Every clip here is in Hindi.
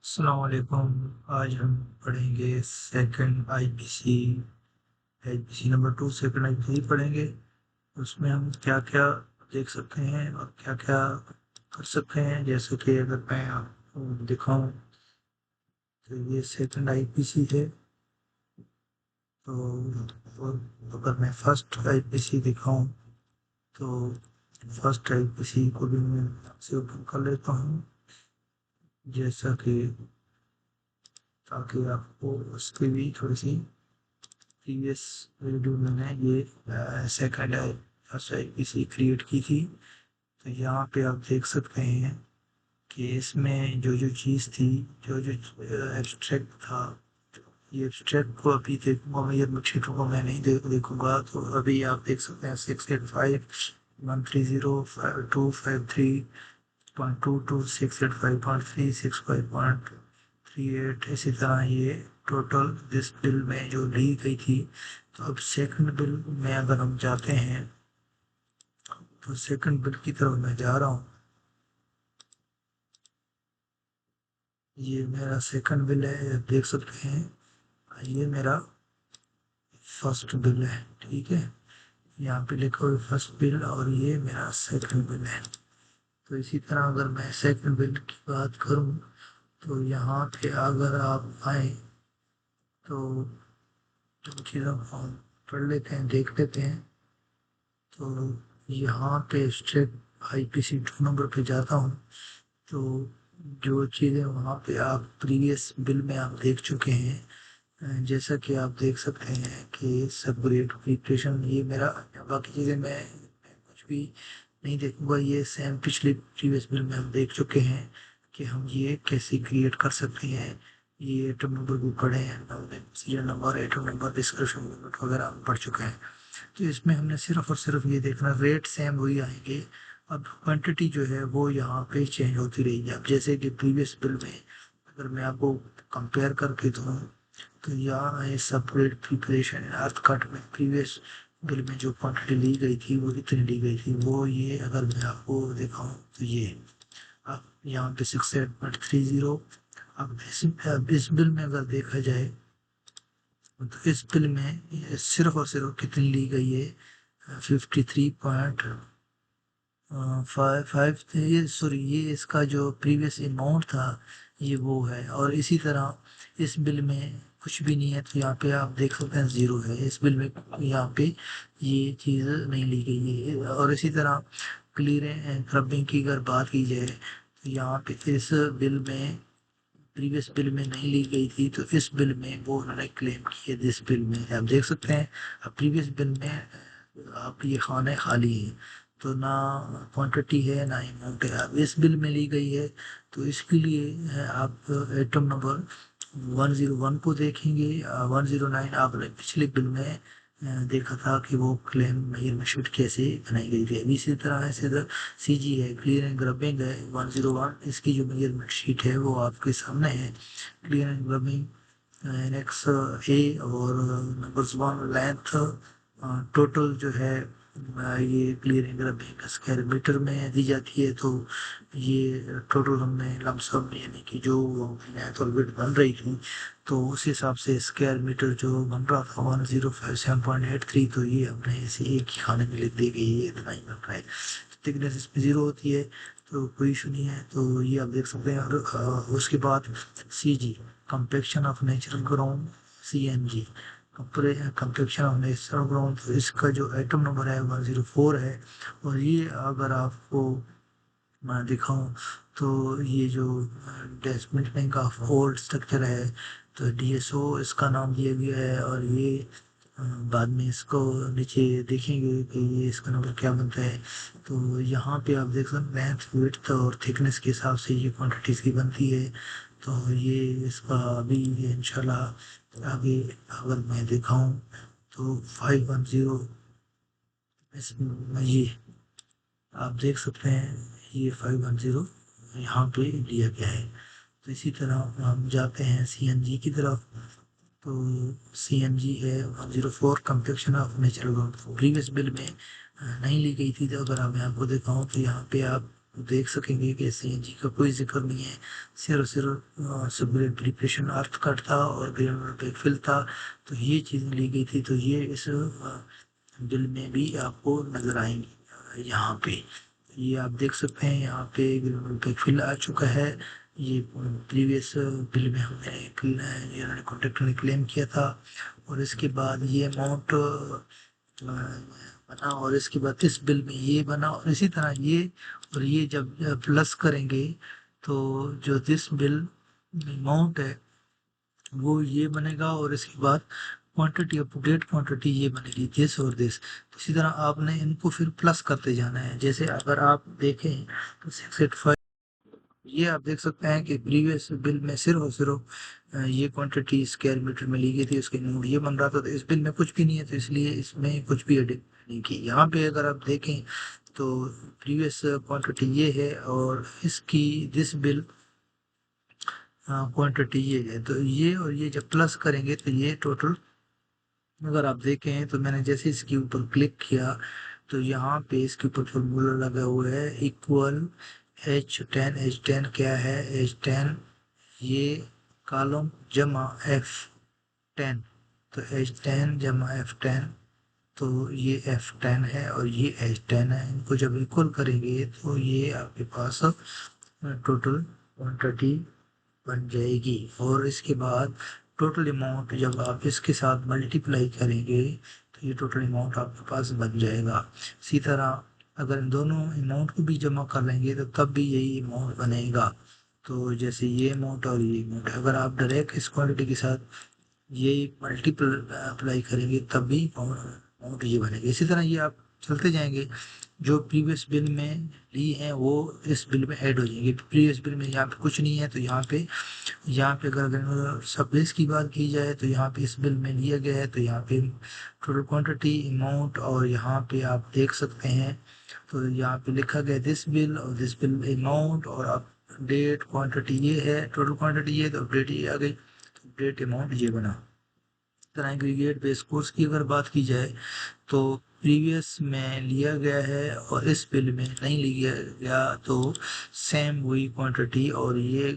अस्सलाम वालेकुम। आज हम पढ़ेंगे second IPC IPC number 2 second IPC पढ़ेंगे। उसमें हम क्या क्या देख सकते हैं और क्या क्या कर सकते हैं। जैसे कि अगर मैं आपको दिखाऊं तो ये सेकंड आईपीसी है। तो अगर मैं फर्स्ट आईपीसी दिखाऊं तो फर्स्ट आईपीसी को भी मैं से ओपन कर लेता हूँ, जैसा कि ताकि आपको उसकी भी थोड़ी सी प्रीवियस वीडियो मैंने ये सेकंड फर्स्ट आईपीसी क्रिएट की थी। तो यहाँ पे आप देख सकते हैं कि इसमें जो जो चीज़ थी, जो जो एब्स्ट्रैक्ट था, ये एब्स्ट्रैक्ट को अभी देखूंगा मैं, ये शीटों को मैं नहीं देखूंगा। तो अभी आप देख सकते हैं 685 130 522 685.3 685.38 इसी तरह ये टोटल दिस बिल में जो ली गई थी। तो अब सेकंड बिल में अगर हम जाते हैं तो सेकंड बिल की तरफ मैं जा रहा हूँ। ये मेरा सेकंड बिल है, आप देख सकते हैं। ये मेरा फर्स्ट बिल है, ठीक है। यहाँ पे लिखा हुआ फर्स्ट बिल और ये मेरा सेकंड बिल है। तो इसी तरह अगर मैं सेकंड बिल की बात करूँ तो यहाँ पे अगर आप आए तो दो चीज़ों को हम पढ़ लेते हैं, देख लेते हैं। तो यहाँ पे स्ट्रेट आईपीसी 2 नंबर पे जाता हूँ। तो जो चीज़ें वहाँ पे आप प्रीवियस बिल में आप देख चुके हैं, जैसा कि आप देख सकते हैं कि सेपरेट प्रिपरेशन, ये मेरा बाकी चीज़ें मैं कुछ भी नहीं देखूंगा। ये सेम पिछले प्रीवियस बिल में हम देख चुके हैं कि हम ये कैसे क्रिएट कर सकते हैं। ये आइटम नंबर भी पढ़े हैं हमने, serial number, item number, description वगैरह हम पढ़ चुके हैं। तो इसमें हमने सिर्फ और सिर्फ ये देखना, रेट सेम वही आएंगे। अब क्वांटिटी जो है वो यहाँ पे चेंज होती रहेगी। अब जैसे कि प्रीवियस बिल में अगर मैं आपको कंपेयर करके दूँ तो यहाँ है सेपरेट प्रिपरेशन अर्थ कट में प्रीवियस बिल में जो क्वांटिटी ली गई थी वो कितनी ली गई थी, वो ये अगर मैं आपको दिखाऊं तो ये अब यहाँ पे 68.30। अब इस बिल में अगर देखा जाए तो इस बिल में ये सिर्फ और सिर्फ कितनी ली गई है, 53.55 ये सॉरी, ये इसका जो प्रीवियस अमाउंट था ये वो है। और इसी तरह इस बिल में कुछ भी नहीं है, तो यहाँ पे आप देख सकते हैं ज़ीरो है इस बिल में। यहाँ पे ये चीज़ नहीं ली गई है। और इसी तरह क्लियर क्रबिंग की अगर बात की जाए तो यहाँ पे इस बिल में प्रीवियस बिल में नहीं ली गई थी, तो इस बिल में वो उन्होंने क्लेम की है। दिस बिल में आप देख सकते हैं अब प्रीवियस बिल में आप ये खाने खाली है, तो ना क्वांटिटी है ना अमाउंट है। अब इस बिल में ली गई है तो इसके लिए आप आइटम नंबर 101 को देखेंगे। 109 आपने पिछले बिल में देखा था कि वो क्लेम मेजरमेंट शीट कैसे बनाई गई थी। अभी इसी तरह है सीधा सीजी है, क्लियर एंड ग्रबिंग है 101, इसकी जो मेजरमेंट शीट है वो आपके सामने है। क्लियर एंड ग्रबिंग एनेक्स ए और नंबर्स 1 लेंथ टोटल जो है ये क्लियर एंड ग्रबिंग स्क्वायर मीटर में दी जाती है। तो ये टोटल हमने लमसम यानी कि जो तो बिट बन रही थी तो उस हिसाब से स्क्वायर मीटर जो बन रहा था 1057.83, तो ये हमने इसे एक ही खाने में लिख दी गई है, इतना ही बन रहा है। थिकनेस इसमें जीरो होती है तो कोई इशू नहीं है। तो ये आप देख सकते हैं। और उसके बाद C G compaction of natural ground, C N G compaction of natural ground, तो इसका जो आइटम नंबर है 104 है। और ये अगर आपको मैं दिखाऊं तो ये जो डेस्टमेंट का ओल्ड स्ट्रक्चर है तो डीएसओ इसका नाम दिया गया है। और ये बाद में इसको नीचे देखेंगे कि ये इसका नंबर क्या बनता है। तो यहाँ पे आप देख सकते हैं लेंथ विड्थ और थिकनेस के हिसाब से ये क्वांटिटीज की बनती है। तो ये इसका अभी इंशाल्लाह आगे अगर मैं दिखाऊं तो 510 इसमें ये आप देख सकते हैं, ये 510 यहाँ पे दिया गया है। तो इसी तरह हम जाते हैं सीएनजी की तरफ। तो सीएनजी है 104 complexion of natural ground, previous bill में नहीं ली गई थी। तो अगर मैं आपको दिखाऊं तो यहाँ पे आप देख सकेंगे कि CNG का कोई जिक्र नहीं है, सिर्फ सब डिप्रेशन अर्थ कट था और बैकफिल था। तो ये चीज़ें ली गई थी, तो ये इस बिल में भी आपको नज़र आएंगी यहाँ पे। ये आप देख सकते हैं यहाँ पे बैकफिल आ चुका है। ये प्रीवियस बिल में हमने इन्होंने कॉन्ट्रैक्टर ने क्लेम किया था, और इसके बाद ये अमाउंट बना, और इसके बाद इस बिल में ये बना, और इसी तरह ये और ये जब प्लस करेंगे तो जो दिस बिल अमाउंट है वो ये बनेगा, और इसके बाद quantity up to date quantity ये बनेगी दिस और दिस। तो इसी तरह आपने इनको फिर प्लस करते जाना है। जैसे अगर आप देखें तो 685 ये आप देख सकते हैं कि प्रीवियस बिल में सिर्फ और सिर्फ ये क्वांटिटी स्क्वायर मीटर में ली गई थी, उसके नोट ये बन रहा था। तो इस बिल में कुछ भी नहीं है, तो इसलिए इसमें कुछ भी एडिट नहीं की। यहाँ पे अगर आप देखें तो प्रीवियस क्वांटिटी ये है, और इसकी दिस बिल क्वांटिटी ये है। तो ये और ये जब प्लस करेंगे तो ये टोटल, अगर आप देखें तो मैंने जैसे इसके ऊपर क्लिक किया तो यहाँ पे इसके ऊपर फॉर्मूला लगा हुआ है, इक्वल H10 क्या है, H10 ये कॉलम जमा F10, तो H10 जमा F10, तो ये F10 है और ये H10 है। इनको जब इक्वल करेंगे तो ये आपके पास टोटल क्वांटिटी बन जाएगी। और इसके बाद टोटल अमाउंट जब आप इसके साथ मल्टीप्लाई करेंगे तो ये टोटल अमाउंट आपके पास बन जाएगा। इसी तरह अगर इन दोनों अमाउंट को भी जमा कर लेंगे तो तब भी यही अमाउंट बनेगा। तो जैसे ये अमाउंट और ये अमाउंट, अगर आप डायरेक्ट इस क्वांटिटी के साथ ये मल्टीपल अप्लाई करेंगे तब भी अमाउंट ये बनेगा। इसी तरह ये आप चलते जाएंगे, जो प्रीवियस बिल में ली है वो इस बिल में ऐड हो जाएंगे। प्रीवियस बिल में यहाँ पे कुछ नहीं है, तो यहाँ पे अगर सप्लाईज की बात की जाए तो यहाँ पे इस बिल में लिया गया है, तो यहाँ पे टोटल क्वांटिटी अमाउंट, और यहाँ पे आप देख सकते हैं तो यहाँ पे लिखा गया दिस बिल और दिस बिल अमाउंट, और अब डेट क्वांटिटी ये है, टोटल क्वांटिटी ये, तो अपडेट ये आ गई, तो अपडेट अमाउंट ये बना। तरह एग्रीगेट बेस कोर्स की अगर बात की जाए तो प्रीवियस में लिया गया है और इस बिल में नहीं लिया गया, तो सेम वही क्वांटिटी और ये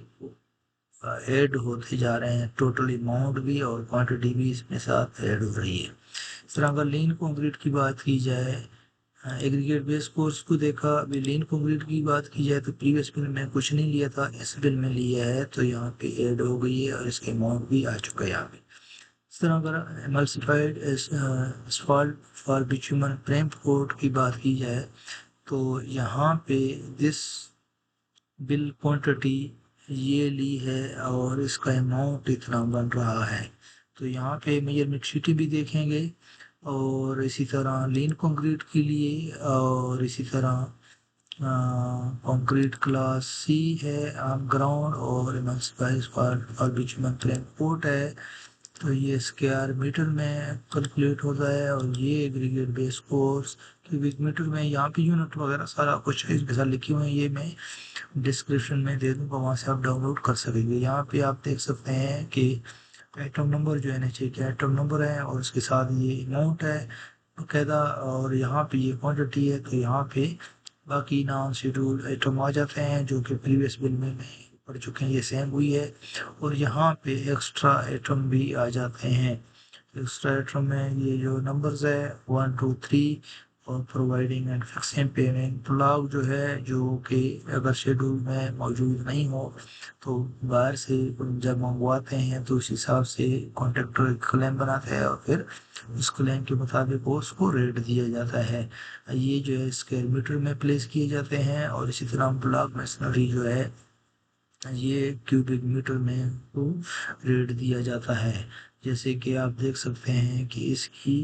ऐड होते जा रहे हैं। टोटल अमाउंट भी और क्वांटिटी भी इसमें साथ ऐड हो रही है। इस तरह अगर लीन कंक्रीट की बात की जाए, एग्रीगेट बेस कोर्स को देखा, अभी लीन कंक्रीट की बात की जाए तो प्रीवियस बिल में कुछ नहीं लिया था, इस बिल में लिया है, तो यहाँ पे ऐड हो गई है और इसके अमाउंट भी आ चुका है यहाँ पे। इस तरह अगर emulsified asphalt for bitumen prime coat की बात की जाए तो यहाँ पे दिस बिल क्वांटिटी ये ली है और इसका अमाउंट इतना बन रहा है। तो यहाँ पे मेजरमेंट शीटें भी देखेंगे, और इसी तरह लीन कंक्रीट के लिए, और इसी तरह कंक्रीट क्लास सी है आर्म ग्राउंड, और एमल्सिफाइड फॉर बिटुमन प्रेम कोट है, तो ये स्क्वायर मीटर में कैलकुलेट होता है। और ये aggregate base course cubic meter में, यहाँ पे यूनिट वगैरह सारा कुछ इसके साथ लिखे हुए हैं, ये मैं डिस्क्रिप्शन में दे दूँगा, वहाँ से आप डाउनलोड कर सकेंगे। यहाँ पे आप देख सकते हैं कि आइटम नंबर जो NHA के आइटम नंबर है और उसके साथ ये अमाउंट है बाकायदा, और यहाँ पे ये क्वांटिटी है, तो यहाँ पे बाकी नॉन शेड्यूल आइटम आ जाते हैं जो कि प्रीवियस बिल में पढ़ चुके हैं, ये सेम हुई है। और यहाँ पे एक्स्ट्रा आइटम भी आ जाते हैं। एक्स्ट्रा आइटम में ये जो नंबर्स है 1 2 3, और providing and fixing payment block जो है, जो कि अगर शेड्यूल में मौजूद नहीं हो तो बाहर से जब मंगवाते हैं तो उस हिसाब से कॉन्ट्रैक्टर क्लेम बनाते हैं और फिर उस क्लेम के मुताबिक वो उसको रेट दिया जाता है। ये जो है स्क्वायर मीटर में प्लेस किए जाते हैं, और इसी तरह ब्लॉक मशीनरी जो है ये क्यूबिक मीटर में को रेट दिया जाता है। जैसे कि आप देख सकते हैं कि इसकी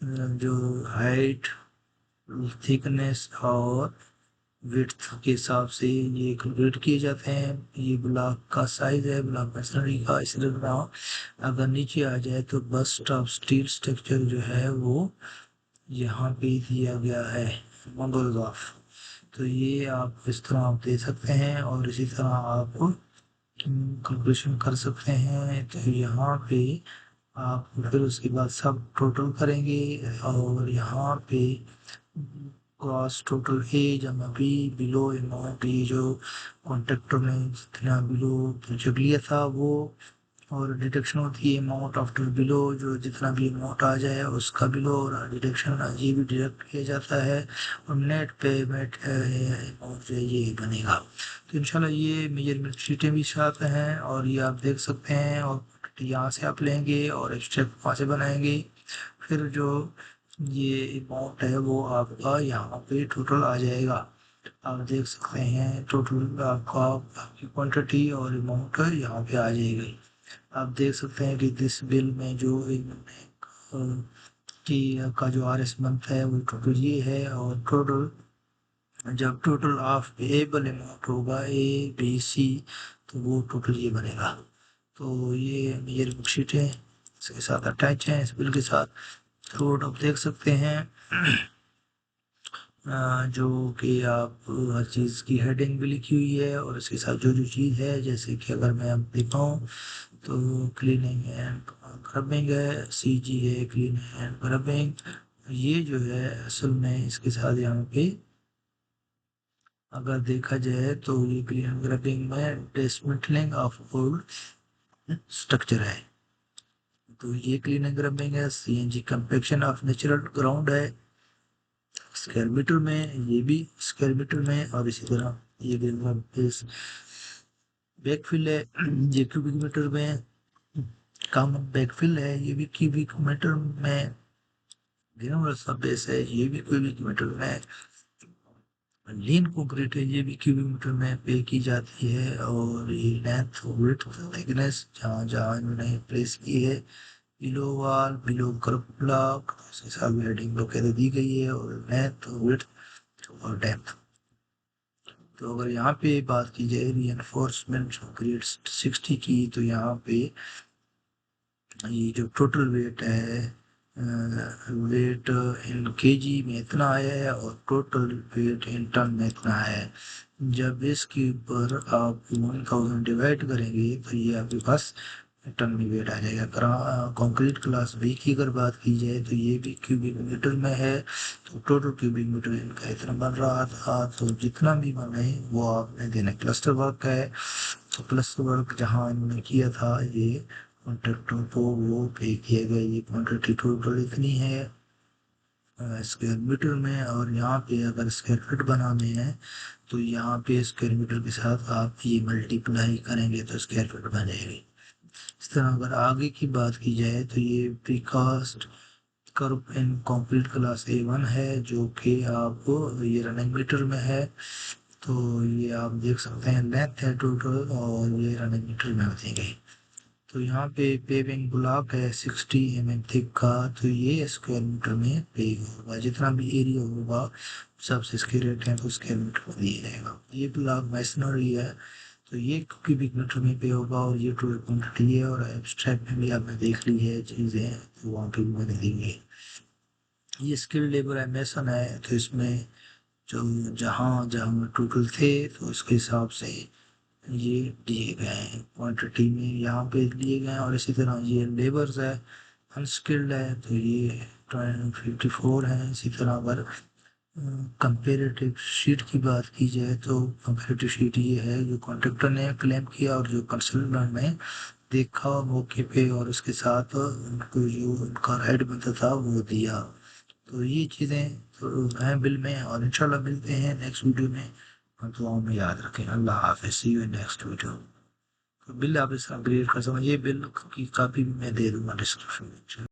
जो हाइट, थिकनेस और विड्थ के हिसाब से ये कैलकुलेट किए जाते हैं। ये ब्लॉक का साइज है, ब्लॉक मशीनरी का। इसी तरह अगर नीचे आ जाए तो बस्ट ऑफ स्टील स्ट्रक्चर जो है वो यहाँ पे दिया गया है, मॉडल्स ऑफ। तो ये आप इस तरह आप दे सकते हैं, और इसी तरह आप कैलकुलेशन कर सकते हैं। तो यहाँ पे आप फिर उसके बाद सब टोटल करेंगे, और यहाँ पे क्रॉस टोटल ए जमा बी बिलो अमाउंट, ये जो कॉन्ट्रैक्टर ने जितना बिलो जो लिया था वो, और डिडक्शन होती है अमाउंट आफ्टर बिलो, जो जितना भी अमाउंट आ जाए उसका बिलो, और डिडक्शन ये भी डिडक्ट किया जाता है, और नेट पेमेंट अमाउंट जो है ये बनेगा। तो इंशाल्लाह ये मेजरमेंट शीटें भी साथ हैं, और ये आप देख सकते हैं, और यहाँ से आप लेंगे और एक्सट्रैक्ट वहाँ से बनाएंगे, फिर जो ये अमाउंट है वो आपका यहाँ पे टोटल आ जाएगा। आप देख सकते हैं टोटल आपका आपकी क्वांटिटी और अमाउंट यहाँ पे आ जाएगी। आप देख सकते हैं कि दिस बिल में जो इन्होंने की का जो RS मंथ है वो टोटल ये है, और टोटल जब टोटल ऑफ पेएबल अमाउंट होगा ABC, तो वो टोटल ये बनेगा। तो ये मेजर बुकशीट है, इसके साथ अटैच है इस बिल के साथ। तो आप देख सकते हैं जो कि आप हर चीज़ की हेडिंग भी लिखी हुई है, और इसके साथ जो जो चीज़ है, जैसे कि अगर मैं अब दिखाऊँ तो क्लीनिंग एंड ग्रबिंग है, CG है क्लीनिंग एंड ग्रबिंग, ये जो है असल में इसके साथ यहाँ पे अगर देखा जाए तो ये क्लीनिंग ग्रबिंग में डिसमेंटलिंग ऑफ ओल्ड स्ट्रक्चर है। तो ये क्लीनिंग ग्रबिंग है। CNG compaction of natural ground है स्क्वायर मीटर में, ये भी स्क्वायर मीटर में, और इसी तरह ये बैकफिल है, ये क्यूबिक मीटर में, कॉमन बैकफिल है, ये भी क्यूबिक मीटर में, यूनिवर्सल बेस है, ये भी क्यूबिक मीटर में, लीन कंक्रीट है, ये भी क्यूबिक मीटर में पे की जाती है, और ये लेंथ विड्थ थिकनेस जहाँ जहाँ इन्होंने प्लेस की है, बिलो वाल बिलो कर्व ब्लॉक, इसके साथ हेडिंग वगैरह दी गई है, और लेंथ विड्थ और डेप्थ। तो अगर यहाँ पे बात की जाए रीइंफोर्समेंट ग्रेड 60 की, तो यहाँ पे ये जो टोटल वेट है, वेट इन केजी में इतना आया है, और टोटल वेट इन टन में इतना है। जब इसके ऊपर आप 1000 डिवाइड करेंगे तो ये आपके पास टन में वेट आ जाएगा। कंक्रीट क्लास बी की अगर बात की जाए तो ये भी क्यूबिक मीटर में है, तो टोटल क्यूबिक मीटर इनका इतना बन रहा था, तो जितना भी बने वो आपने देना। क्लस्टर वर्क है, तो क्लस्टर वर्क जहाँ इन्होंने किया था ये कॉन्ट्रैक्टर को वो पे किया गया, ये क्वान्टिटी टोटल इतनी है स्क्वायर मीटर में, और यहाँ पे अगर स्क्वायर फीट बनाने हैं तो यहाँ पे स्क्वायर मीटर के साथ आप ये मल्टीप्लाई करेंगे तो स्क्वायर फीट बन जाएगी। इस तरह अगर आगे की बात की जाए तो ये प्रीकास्ट कर्व इन कंक्रीट क्लास A1 है, जो कि आप ये रनिंग मीटर में है, तो ये आप देख सकते हैं लेंथ है टोटल, और ये रनिंग मीटर में दी गई। तो यहाँ पे पेविंग ब्लॉक है 60 mm थिक का, तो ये स्क्वायर मीटर में पे होगा, जितना भी एरिया होगा सबसे इसके रेट हैं तो स्क्वायर मीटर में दिया जाएगा। ये ब्लॉक मैसनरी है, तो ये क्यूबिक मीटर में पे होगा, और ये टोटल क्वान्टिटी है, और एब्स्ट्रैक्ट में भी आपने देख ली है चीज़ें, तो वहाँ पे भी मैंने दी है। ये स्किल लेबर है, मैसन है, तो इसमें जो जहाँ जहाँ टोटल थे तो उसके हिसाब से ये दिए गए हैं क्वांटिटी में यहाँ पे दिए गए हैं, और इसी तरह ये लेबर्स है अनस्किल्ड है, तो ये 54 है। इसी तरह अगर कंपेरेटिव शीट की बात की जाए तो कंपेरेटिव शीट ये है जो कॉन्ट्रैक्टर ने क्लेम किया, और जो कंसल्टेंट ने देखा मौके पे, और उसके साथ उनको जो उनका हेड बनता था वो दिया। तो ये चीज़ें तो हैं बिल में, और इंशाल्लाह मिलते हैं नेक्स्ट वीडियो में। दुआओं में याद रखें। अल्लाह हाफ़िज़, सी यू इन नेक्स्ट वीडियो। तो बिल आप इसका अपग्रेड कर सकते हैं, ये बिल की कापी भी मैं दे दूंगा डिस्क्रिप्शन में।